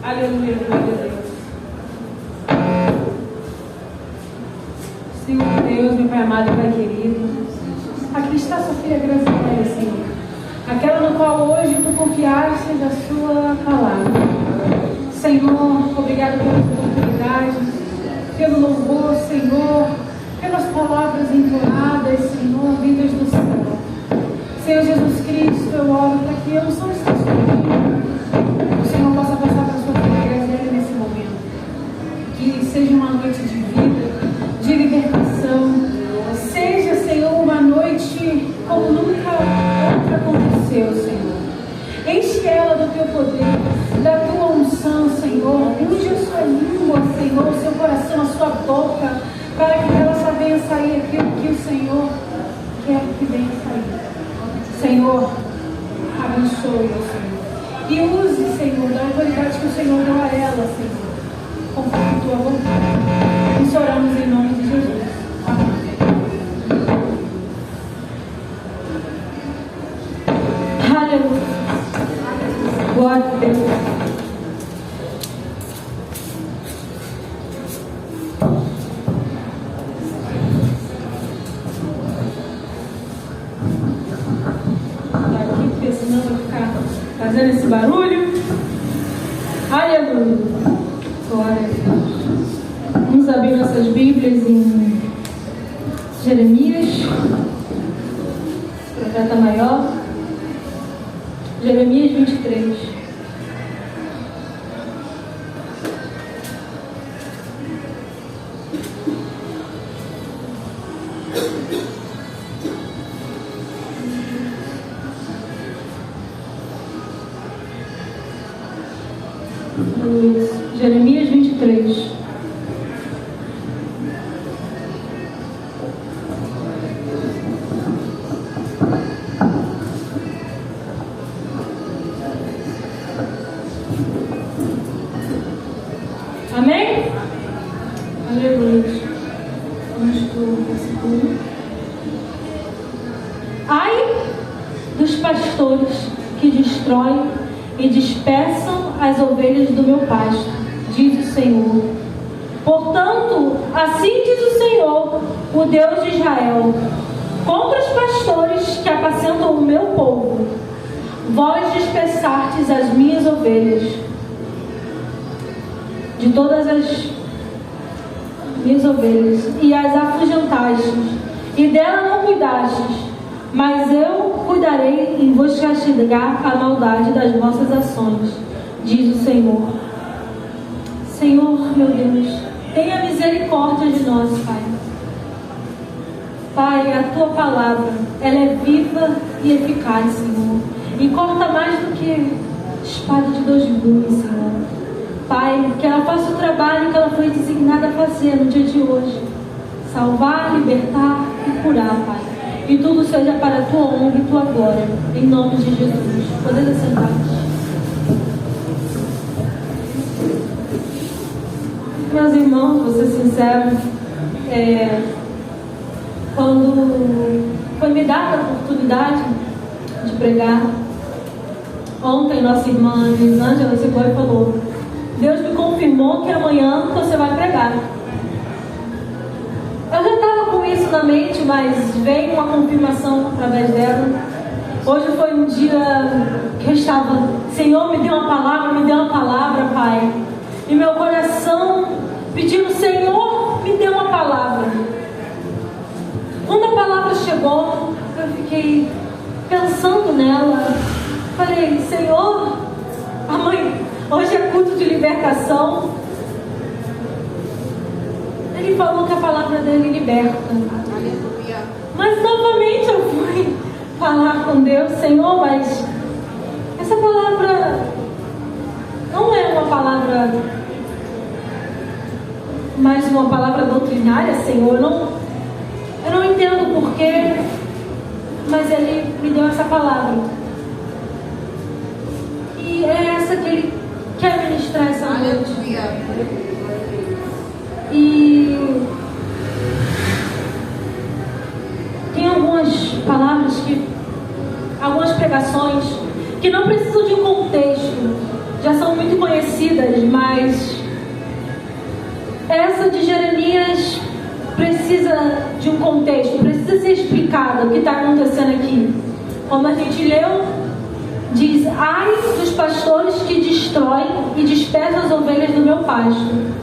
Aleluia, glória a Deus. Senhor Deus, meu Pai amado e Pai querido, aqui está sua filha Graziela, Senhor, aquela no qual hoje tu confiaste da sua palavra. Senhor, obrigado pela oportunidade, pelo louvor, Senhor, pelas palavras entoadas, Senhor, vindas do céu. Senhor Jesus Cristo, eu oro para que eu só esteja aqui, o Senhor possa passar para a sua filha Graziela nesse momento. Que seja uma noite de vida, de libertação. Seja, Senhor, uma noite como nunca aconteceu, Senhor. Enche ela do teu poder, da tua unção, Senhor. Unge a sua língua, Senhor, o seu coração, a sua boca, para que dela só venha sair aquilo que o Senhor quer que venha sair. Senhor, abençoe, Senhor. E use, Senhor, da autoridade que o Senhor deu a ela, Senhor, conforme a tua vontade. Nós oramos em nome de Jesus. Amém. Aleluia. Glória a Deus. Aqui, porque senão vai ficar fazendo esse barulho. Aleluia. Glória a Deus. Vamos abrir nossas Bíblias em Jeremias, profeta maior. Jeremias 23. Jeremias 23. Amém? Aleluia. Vamos para o versículo 1. Ai dos pastores que destroem e dispersam as ovelhas do meu pasto, diz o Senhor. Portanto, assim diz o Senhor, o Deus de Israel, contra os pastores que apacentam o meu povo. Vós dispersastes as minhas ovelhas de todas as minhas ovelhas, e as afugentastes, e dela não cuidastes, mas eu cuidarei em vos castigar a maldade das vossas ações, diz o Senhor. Senhor, meu Deus, tenha misericórdia de nós, Pai. Pai, a tua palavra, ela é viva e eficaz, Senhor, e corta mais do que espada de dois gumes, Senhor. Pai, que ela faça o trabalho que ela foi designada a fazer no dia de hoje. Salvar, libertar e curar, Pai. E tudo seja para a tua honra e tua glória. Em nome de Jesus. Podemos sentar. Meus irmãos, vou ser sincero, quando foi me dada a oportunidade de pregar, ontem nossa irmã Elisângela chegou e falou: Deus me confirmou que amanhã você vai pregar. Eu já estava com isso na mente, mas veio uma confirmação através dela. Hoje foi um dia que eu estava: Senhor, me dê uma palavra, Pai. E meu coração pedindo: Senhor, me dê uma palavra. Quando a palavra chegou, eu fiquei pensando nela. Falei: Senhor, amanhã, hoje é culto de libertação. Ele falou que a palavra dele liberta. Aleluia. Mas novamente eu fui falar com Deus: Senhor, mas essa palavra não é uma palavra, mais uma palavra doutrinária, Senhor. Eu não entendo o porquê, mas Ele me deu essa palavra. E é essa que Ele quer ministrar essa noite. E tem algumas palavras algumas pregações que não precisam de um contexto, já são muito conhecidas, precisa de um contexto, precisa ser explicado o que está acontecendo aqui. Como a gente leu, diz: ai dos pastores que destroem e desprezam as ovelhas do meu pasto.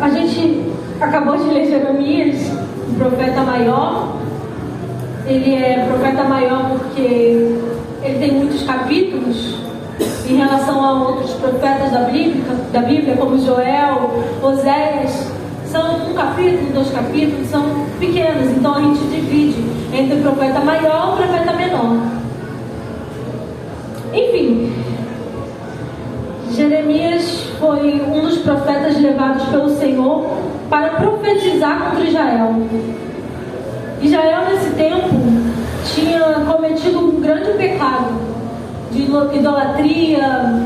A gente acabou de ler Jeremias, o profeta maior. Ele é profeta maior porque ele tem muitos capítulos em relação a outros profetas da Bíblia, como Joel, Oséias. São um capítulo, 2 capítulos, são pequenos. Então a gente divide entre o profeta maior e o profeta menor. Enfim, Jeremias foi um dos profetas levados pelo Senhor para profetizar contra Israel. Israel, nesse tempo, tinha cometido um grande pecado de idolatria,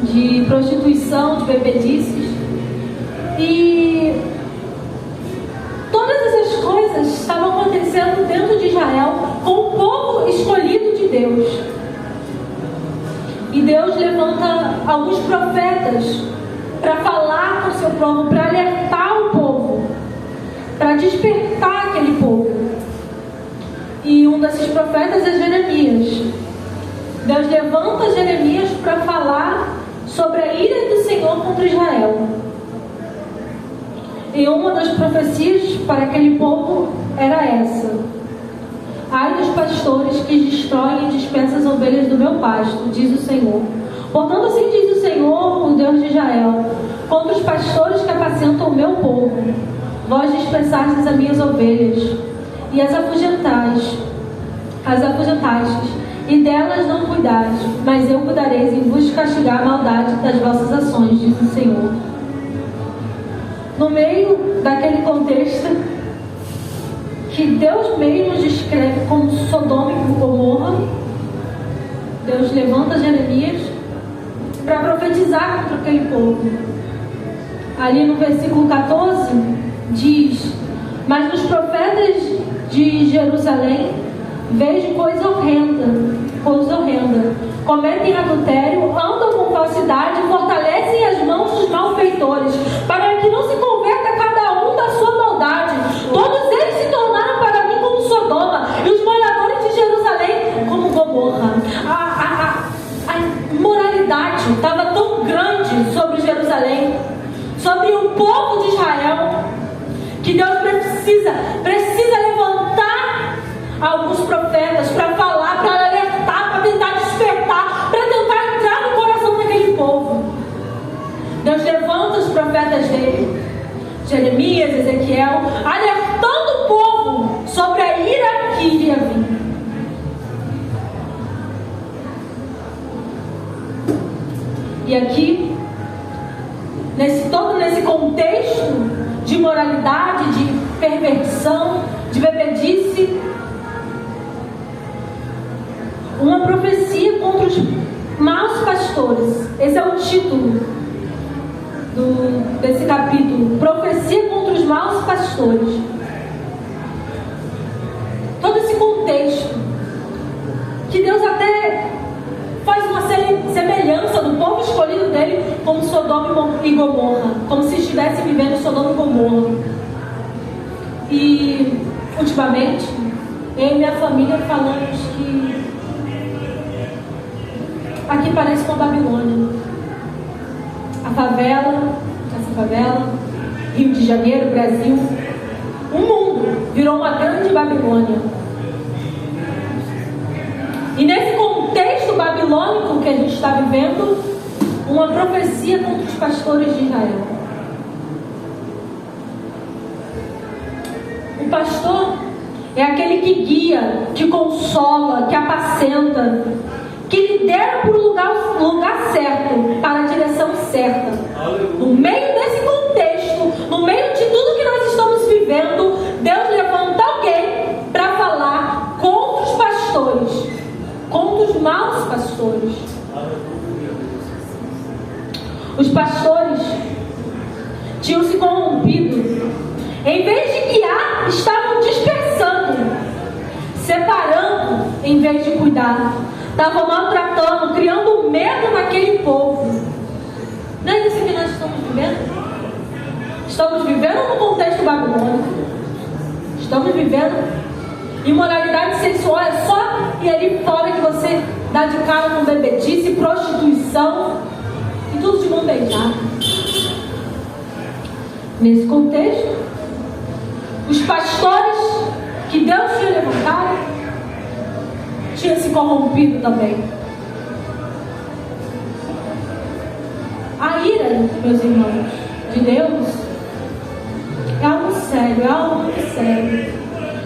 de prostituição, de bebedices. E todas essas coisas estavam acontecendo dentro de Israel com o povo escolhido de Deus. E Deus levanta alguns profetas para falar com o seu povo, para alertar o povo, para despertar aquele povo. E um desses profetas é Jeremias. Deus levanta Jeremias para falar sobre a ira do Senhor contra Israel. E uma das profecias para aquele povo era essa: ai dos pastores que destroem e dispersam as ovelhas do meu pasto, diz o Senhor. Portanto, assim diz o Senhor, o Deus de Israel, contra os pastores que apacentam o meu povo: vós dispersastes as minhas ovelhas, e as afugentastes, e delas não cuidais, mas eu cuidareis em vos castigar a maldade das vossas ações, diz o Senhor. No meio daquele contexto que Deus mesmo descreve como Sodoma e Gomorra, Deus levanta Jeremias para profetizar contra aquele povo. Ali no versículo 14 diz: mas nos profetas de Jerusalém vejo coisa horrenda. Cometem adultério, andam com falsidade, fortalecem as mãos dos malfeitores, para que não se converta cada um da sua maldade. Todos eles se tornaram para mim como Sodoma, e os moradores de Jerusalém como Gomorra. A imoralidade estava tão grande sobre Jerusalém, sobre o povo de Israel, que Deus precisa levantar alguns profetas para falar, para alertar, para tentar despertar, para tentar entrar no coração daquele povo. Deus levanta os profetas dele, Jeremias, Ezequiel, alertando o povo sobre a ira que iria vir. E aqui, todo nesse contexto de imoralidade, de perversão, de bebedice, uma profecia contra os maus pastores. Esse é o título desse capítulo: profecia contra os maus pastores. Todo esse contexto que Deus até faz uma semelhança do povo escolhido dele como Sodoma e Gomorra, como se estivesse vivendo Sodoma e Gomorra. E ultimamente eu e minha família falamos que aqui parece com a Babilônia. Essa favela, Rio de Janeiro, Brasil, o mundo virou uma grande Babilônia. E nesse contexto babilônico que a gente está vivendo, uma profecia contra os pastores de Israel. O pastor é aquele que guia, que consola, que apacenta, que lidera para o lugar certo, para a direção certa. No meio desse contexto, no meio de tudo que nós estamos vivendo, Deus levanta alguém para falar contra os pastores, contra os maus pastores. Os pastores tinham se corrompido. Em vez de guiar, estavam dispersando, separando em vez de cuidar. Estavam maltratando, criando medo naquele povo. Não é isso que nós estamos vivendo? Estamos vivendo no contexto babilônico. Estamos vivendo. Imoralidade sexual é só ir ali fora que você dá de cara com bebedice, prostituição e tudo de mão beijada. Nesse contexto, os pastores que Deus tinha levantado tinham se corrompido também. A ira, meus irmãos, de Deus é algo sério, é algo muito sério.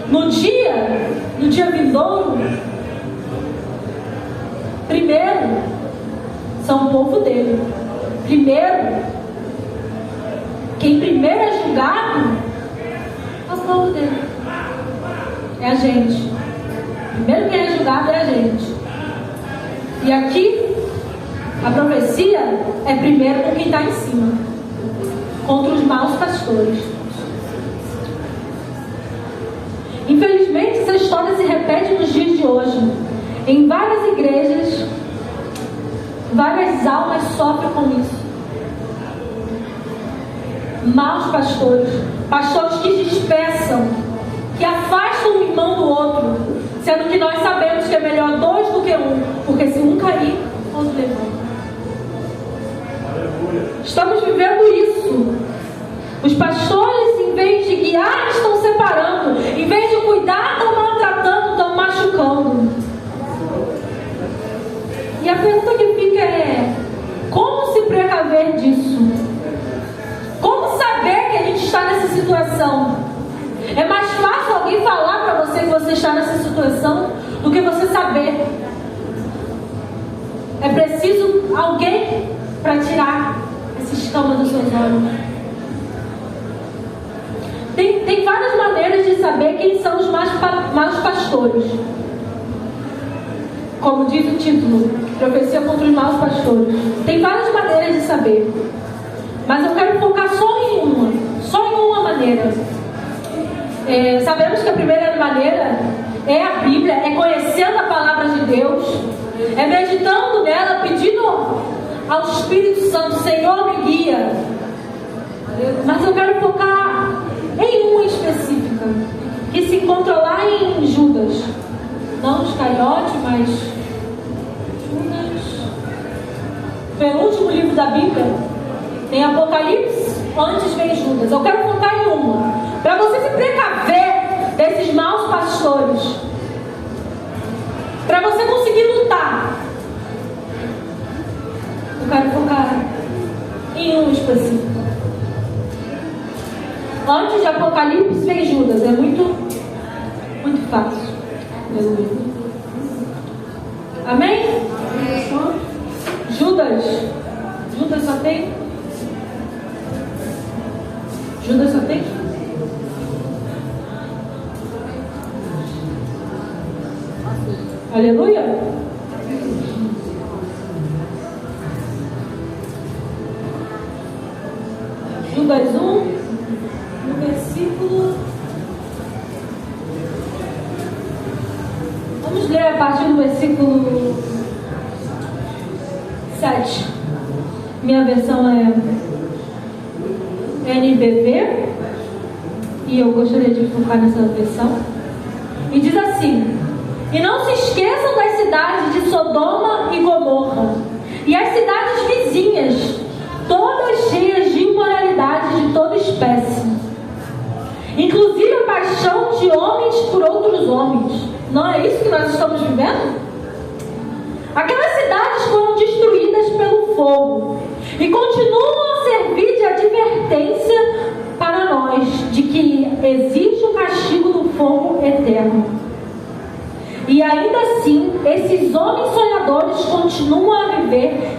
No dia vindouro, primeiro são o povo dele. Quem primeiro é julgado é o povo dele. É a gente. Primeiro quem é julgado é a gente. E aqui a profecia é primeiro com quem está em cima, contra os maus pastores. Infelizmente, essa história se repete nos dias de hoje. Em várias igrejas, várias almas sofrem com isso. Maus pastores, pastores que dispersam, que afastam um irmão do outro, sendo que nós sabemos que é melhor dois do que um, porque se um cair, o outro levanta. Estamos vivendo isso. Os pastores, em vez de guiar, estão separando. Em vez de cuidar, estão maltratando, estão machucando. E a pergunta que fica é: como se precaver disso? Como saber que a gente está nessa situação? É mais fácil alguém falar para você que você está nessa situação do que você saber. É preciso alguém para tirar essa escama dos seus olhos. Tem várias maneiras de saber quem são os maus pastores. Como diz o título, profecia contra os maus pastores. Tem várias maneiras de saber. Mas eu quero focar só em uma maneira. Sabemos que a primeira maneira é a Bíblia, é conhecendo a palavra de Deus, é meditando nela, pedindo ao Espírito Santo: Senhor, me guia. Mas eu quero focar em uma específica, que se encontra lá em Judas. Não Iscariote, mas Judas. Penúltimo livro da Bíblia. Tem Apocalipse, antes vem Judas. Eu quero focar em uma, para você se precaver desses maus pastores, para você conseguir lutar. Eu quero focar em um específico. Antes de Apocalipse vem Judas. É muito fácil. Amém? Judas só tem? Judas só tem? Aleluia? Judas 1, no versículo. Vamos ler a partir do versículo 7. Minha versão é NBV e eu gostaria de focar nessa versão. E diz assim: e não se esqueçam das cidades de Sodoma e Gomorra e as cidades vizinhas, todas cheias de imoralidade de toda espécie, inclusive a paixão de homens por outros homens. Não é isso que nós estamos vivendo? Aquelas cidades foram destruídas pelo fogo e continuam a servir de advertência para nós de que existe o castigo do fogo eterno. E ainda assim, esses homens sonhadores continuam a viver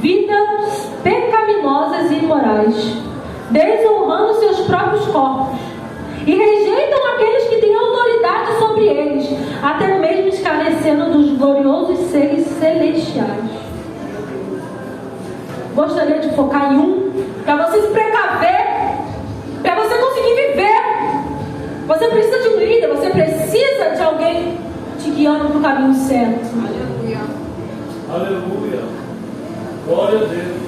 vidas pecaminosas e imorais, desonrando seus próprios corpos, e rejeitam aqueles que têm autoridade sobre eles, até mesmo escarnecendo dos gloriosos seres celestiais. Gostaria de focar em um, para você se precaver, para você conseguir viver. Você precisa de um líder, você precisa de alguém te guiando para o caminho certo. Aleluia. Aleluia. Glória a Deus.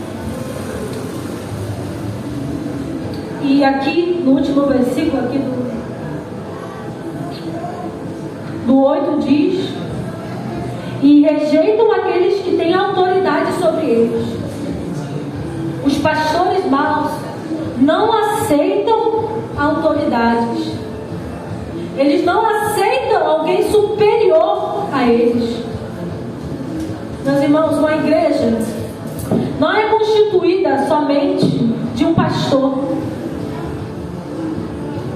E aqui no último versículo aqui do 8 diz: e rejeitam aqueles que têm autoridade sobre eles. Os pastores maus não aceitam autoridades. Eles não aceitam alguém superior a eles. Meus irmãos, uma igreja não é constituída somente de um pastor.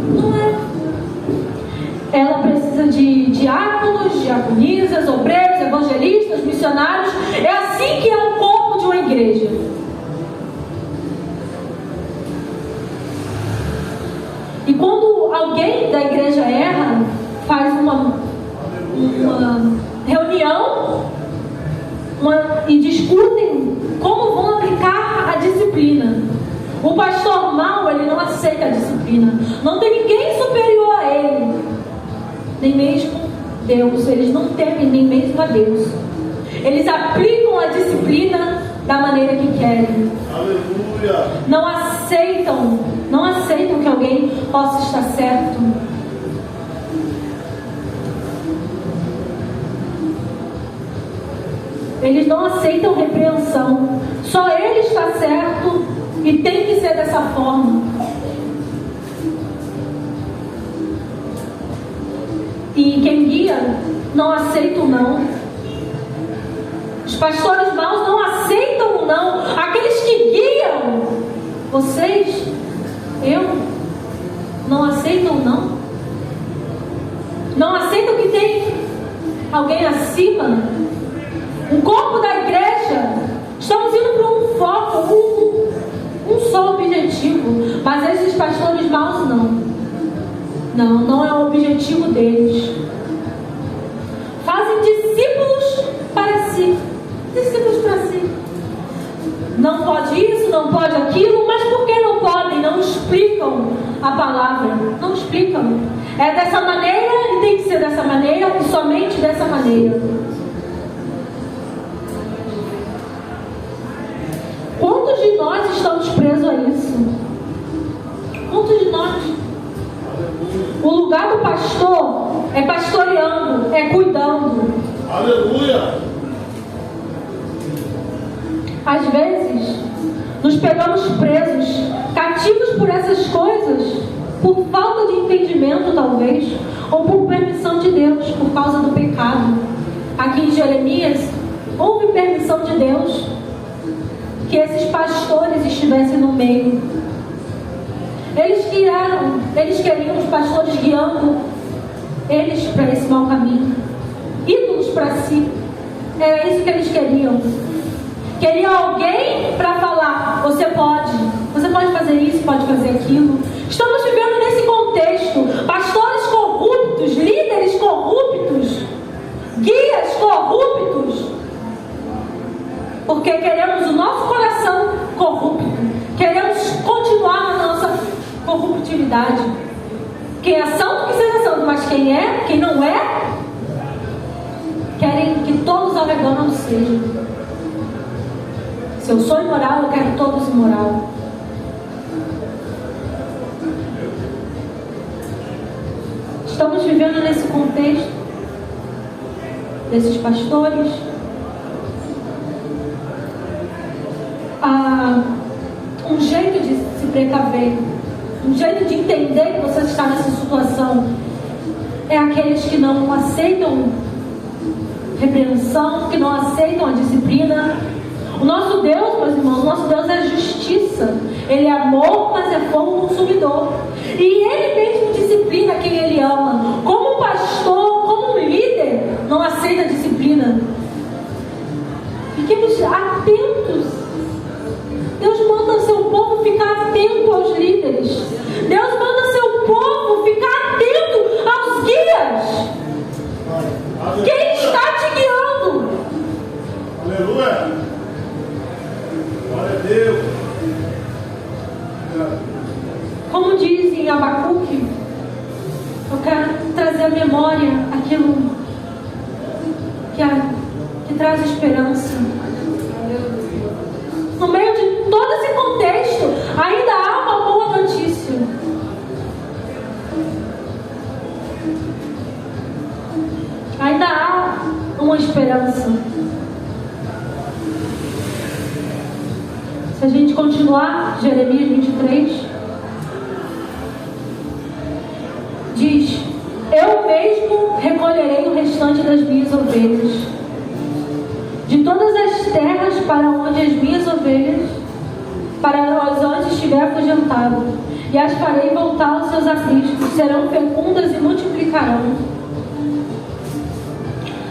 Não é. Ela precisa de diáconos, diaconisas, obreiros, evangelistas, missionários. É assim que é o corpo de uma igreja. E quando alguém da igreja erra, faz uma reunião e discutem como vão aplicar a disciplina. O pastor mau, ele não aceita a disciplina. Não tem ninguém superior a ele, nem mesmo Deus. Eles não temem nem mesmo a Deus. Eles aplicam a disciplina da maneira que querem. Aleluia. Não aceitam que alguém possa estar certo. Eles não aceitam repreensão. Só ele está certo e tem que ser dessa forma. E quem guia não aceita o não. Os pastores maus não aceitam o não. Aqueles que guiam, vocês, eu, não aceitam o não. Não aceitam que tem alguém acima. O corpo da igreja, estamos indo para um foco, um só objetivo. Mas esses pastores maus não é o objetivo deles. Fazem discípulos para si. Discípulos para si. Não pode isso, não pode aquilo. Mas por que não podem? Não explicam a palavra. Não explicam. É dessa maneira e tem que ser dessa maneira e somente dessa maneira. Quantos de nós estamos presos a isso? Quantos de nós? O lugar do pastor é pastoreando, é cuidando. Aleluia. Às vezes, nos pegamos presos, cativos por essas coisas, por falta de entendimento talvez, ou por permissão de Deus, por causa do pecado. Aqui em Jeremias, houve permissão de Deus que esses pastores estivessem no meio. Eles queriam os pastores guiando eles para esse mau caminho, ídolos para si. Era isso que eles queriam. Queriam alguém para falar: você pode fazer isso, pode fazer aquilo. Estamos vivendo nesse contexto. Pastores corruptos, líderes corruptos, guias corruptos, porque queremos o nosso coração corrupto. Queremos continuar na nossa corruptividade. Quem é santo que seja santo, mas quem não é, querem que todos ao redor não sejam. Se eu sou imoral, eu quero todos imoral. Estamos vivendo nesse contexto desses pastores. Um jeito de se precaver, um jeito de entender que você está nessa situação é aqueles que não aceitam repreensão, que não aceitam a disciplina. O nosso Deus, meus irmãos, o nosso Deus é justiça. Ele é amor, mas é fogo consumidor. E Ele mesmo disciplina quem Ele ama. Como um pastor, como um líder, não aceita a disciplina. Fiquemos atentos. Deus manda seu povo ficar atento aos líderes. Deus manda seu povo ficar atento aos guias. Quem está te guiando? Aleluia. Glória a Deus. Como diz em Abacuque, eu quero trazer à memória aquilo que traz esperança. No meio de todo esse contexto, ainda há uma boa notícia. Se a gente continuar, Jeremias 23, diz: eu mesmo recolherei o restante das minhas ovelhas, de todas as terras para onde as minhas ovelhas, para onde estiver afugentado, e as farei voltar aos seus apriscos, serão fecundas e multiplicarão.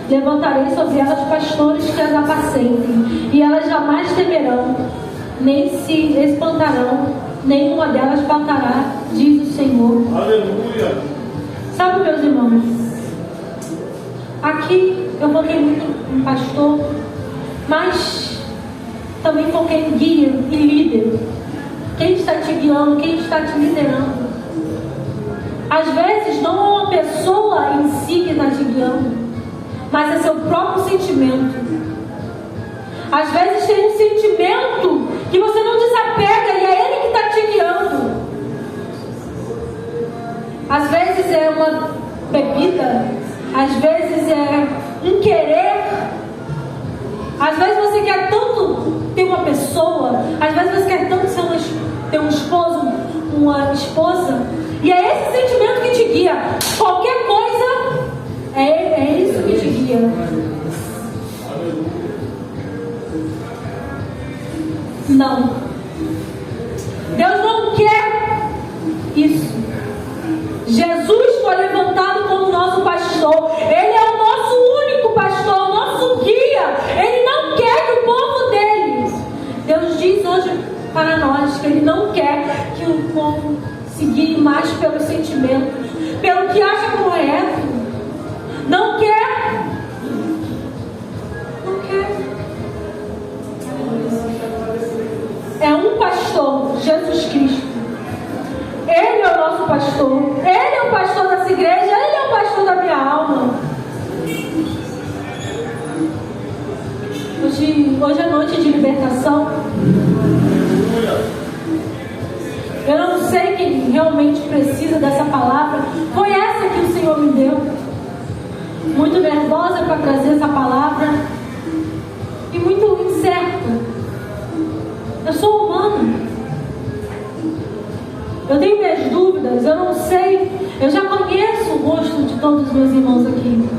Levantarei sobre elas pastores que as apacentem, e elas jamais temerão, nem se espantarão, nenhuma delas faltará, diz o Senhor. Aleluia. Sabe, meus irmãos, aqui eu foquei muito em pastor, mas também foquei em guia e líder. Quem está te guiando, quem está te liderando. Às vezes não é uma pessoa em si que está te guiando, mas é seu próprio sentimento. Às vezes tem um sentimento que você não desapega e é ele que está te guiando. Às vezes é uma bebida, às vezes é um querer, às vezes você quer tanto ter uma pessoa, às vezes você quer tanto ter um esposo, uma esposa, e é esse sentimento que te guia. Qualquer coisa é isso que te guia. Não, Deus não quer isso. Jesus foi levantado como nosso pastor. Ele é o nosso único pastor, o nosso guia. Ele não quer que o povo dele. Deus diz hoje para nós que Ele não quer que o povo se guie mais pelos sentimentos, pelo que acha correto. Não quer. Não quer. É um pastor, Jesus Cristo. Ele é o nosso pastor. Ele é o pastor dessa igreja. Ele é o pastor da minha alma. Hoje é noite de libertação. Eu não sei quem realmente precisa dessa palavra. Foi essa que o Senhor me deu. Muito nervosa para trazer essa palavra. E muito incerta. Eu sou humana. Eu tenho minhas dúvidas, eu não sei. Eu já conheço o rosto de todos os meus irmãos aqui.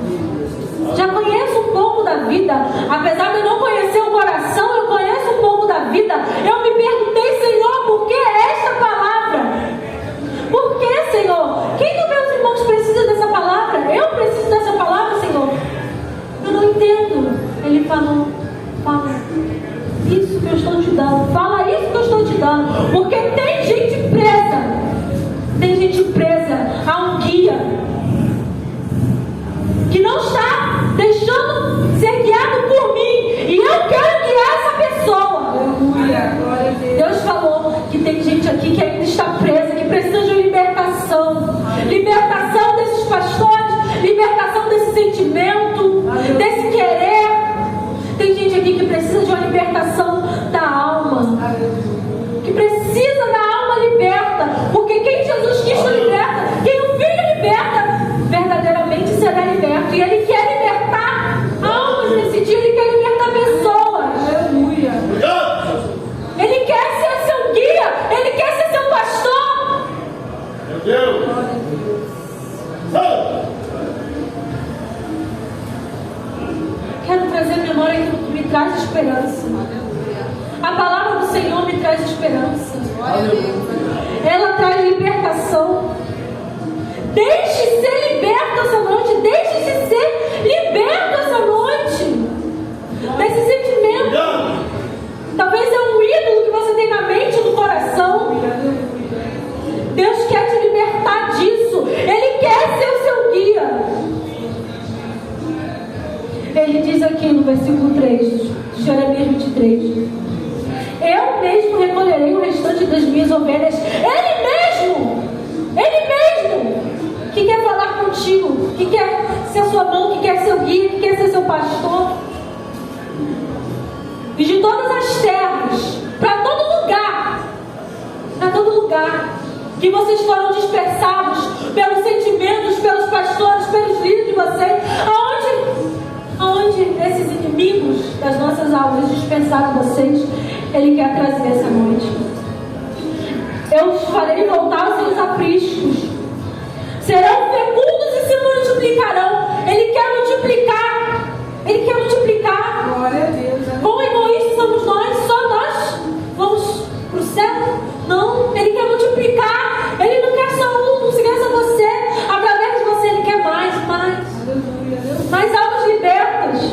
Já conheço um pouco da vida. Apesar de eu não conhecer o coração, eu conheço um pouco da vida. Eu me perguntei, Senhor, por que esta palavra? Por que, Senhor? Quem dos meus irmãos precisa dessa palavra? Eu preciso dessa palavra, Senhor. Eu não entendo. Ele falou, fala isso que eu estou te dando. Fala isso que eu estou te dando. Porque tem gente presa. Tem gente presa a um guia que não está deixando ser guiado por mim. E eu quero guiar essa pessoa. Deus falou que tem gente aqui que ainda está presa, que precisa de uma libertação. Libertação desses pastores, libertação desse sentimento, desse querer. Tem gente aqui que precisa de uma libertação da alma, que precisa da alma liberta, porque quem Jesus Cristo liberta, quem o Filho liberta, verdadeiramente será liberto. E Ele quer libertar almas nesse dia, Ele quer libertar pessoas. Aleluia. Ele quer ser seu guia, Ele quer ser seu pastor. Meu Deus. Quero trazer à memória aquilo que me traz esperança. A palavra do Senhor me traz esperança. Ela traz libertação. Deixe ser liberto essa noite. Deixe-se ser liberto essa noite desse sentimento. Talvez é um ídolo que você tem na mente, no coração. Deus quer te libertar disso. Ele quer ser o seu guia. Ele diz aqui no versículo 3 de Jeremias 23: eu mesmo recolherei o restante das minhas ovelhas. Ele mesmo que quer falar contigo, que quer ser sua mão, que quer ser o guia, que quer ser seu pastor. E de todas as terras, para todo lugar que vocês foram dispersados pelos sentimentos, pelos pastores, pelos líderes de vocês, aonde esses inimigos das nossas almas dispersaram vocês, Ele quer trazer essa noite. Eu os farei voltar aos seus apriscos. Serão fecundos e se multiplicarão. Ele quer multiplicar. Ele quer multiplicar. Glória a Deus. Quão egoístas somos nós? Só nós vamos para o céu? Não. Ele quer multiplicar. Ele não quer só um, não se quer só você. Através de você Ele quer mais. Mais almas libertas.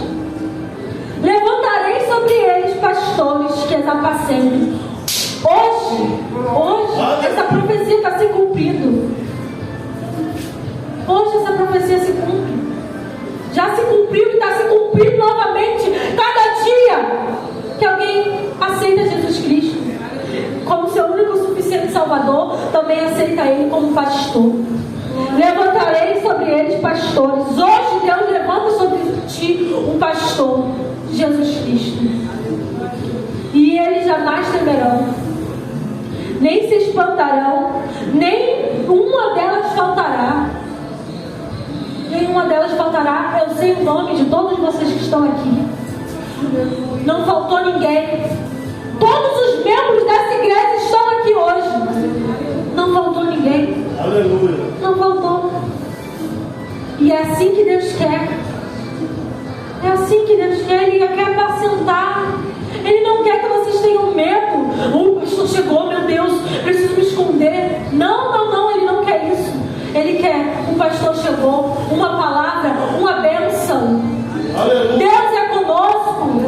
Levantarei sobre eles pastores que as apacentem. Hoje, essa profecia está se cumprindo. Hoje essa profecia se cumpre. Já se cumpriu e está se cumprindo novamente. Cada dia que alguém aceita Jesus Cristo como seu único e suficiente Salvador, também aceita Ele como pastor. Levantarei sobre eles pastores. Hoje Deus levanta sobre ti um pastor, Jesus Cristo. E eles jamais temerão, nem se espantarão, nem uma delas faltará. Nenhuma delas faltará. Eu sei o nome de todos vocês que estão aqui. Não faltou ninguém. Todos os membros dessa igreja estão aqui hoje. Não faltou ninguém. Aleluia. Não faltou. E é assim que Deus quer. É assim que Deus quer. Ele quer apacentar. Ele não quer que vocês tenham medo. O pastor chegou, meu Deus, preciso me esconder. Não, Ele não quer isso. Ele quer, o pastor chegou, uma palavra, uma bênção. Aleluia. Deus é conosco.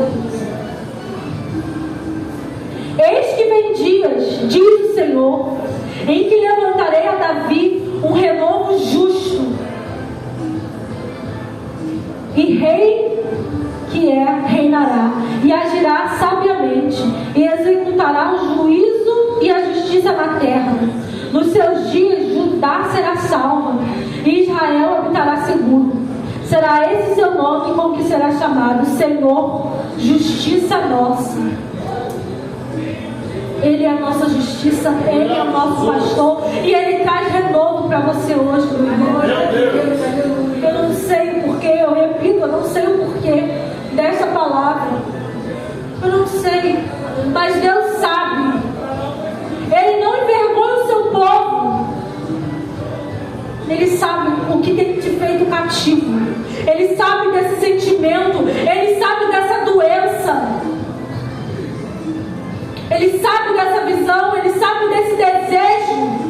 Eis que vem dias, diz o Senhor, em que levantarei a Davi um renovo justo, e rei que reinará, e agirá sabiamente, e executará o juízo e a justiça na terra. Nos seus dias Judá será salva, e Israel habitará seguro. Será esse seu nome com que será chamado: Senhor, justiça nossa. Ele é a nossa justiça, Ele é o nosso pastor, e Ele traz renovo para você hoje, meu irmão. Eu não sei o porquê, eu repito, eu não sei o porquê dessa palavra. Eu não sei, mas Deus sabe. Ele não envergonha o seu povo. Ele sabe o que tem te feito cativo. Ele sabe desse sentimento. Ele sabe dessa doença. Ele sabe dessa visão. Ele sabe desse desejo.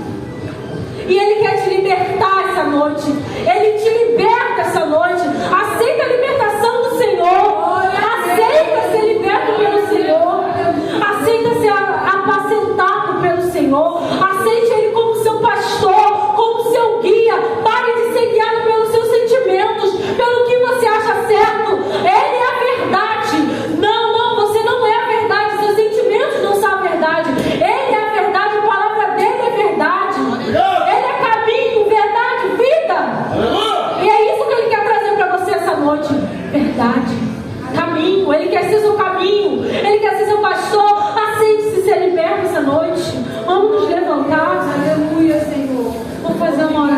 E Ele quer te libertar essa noite. Ele te liberta essa noite. Aceita a libertação do Senhor. Aceita ser liberto pelo Senhor. Aceita ser apacentado pelo Senhor. Aceite Ele como seu pastor, como seu guia. Pare de ser guiado pelos seus sentimentos, pelo que você acha certo. Ele é a verdade. Não, você não é a verdade. Seus sentimentos não são a verdade. Ele é a verdade, a palavra dele é verdade. Ele é caminho, verdade, vida. E é isso que Ele quer trazer para você essa noite. Verdade, caminho. Ele quer ser seu caminho. Ele quer ser seu pastor. Aceite-se ser liberto essa noite. Vamos nos levantar.